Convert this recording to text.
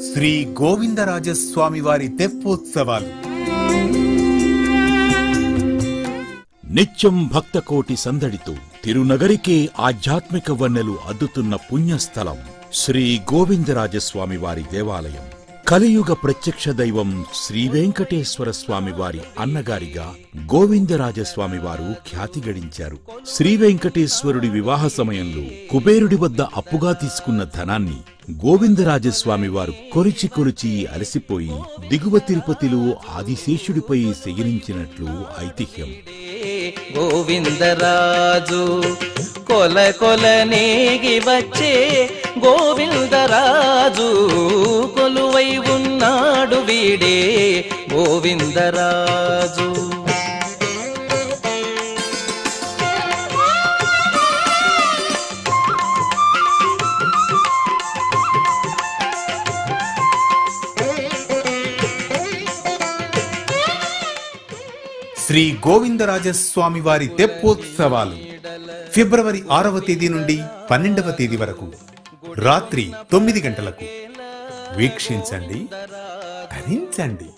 శ్రీ గోవిందరాజస్వామి వారి తెప్పోత్సవాలు. నిత్యం భక్తకోటి సందడితో తిరునగరికే ఆధ్యాత్మిక వన్నెలు అద్దుతున్న పుణ్యస్థలం శ్రీ గోవిందరాజస్వామి వారి దేవాలయం. కలియుగ ప్రత్యక్ష దైవం శ్రీ వెంకటేశ్వర స్వామి వారి అన్నగారిగా గోవిందరాజస్వామి వారు ఖ్యాతి గడించారు. శ్రీ వెంకటేశ్వరుడి వివాహ సమయంలో కుబేరుడి వద్ద అప్పుగా తీసుకున్న ధనాన్ని గోవిందరాజస్వామి వారు కొలిచి కొలిచి అలసిపోయి దిగువ తిరుపతిలో ఆదిశేషుడిపై శయనించినట్లు ఐతిహ్యం. గోవిందరాజు కొల కొల నేగి వచ్చే గోవిందరాజు కొలువై ఉన్నాడు వీడే గోవిందరాజు. శ్రీ గోవిందరాజస్వామి వారి తెప్పోత్సవాలు ఫిబ్రవరి 6వ తేదీ నుండి 12వ తేదీ వరకు రాత్రి 9 గంటలకు వీక్షించండి, ధరించండి.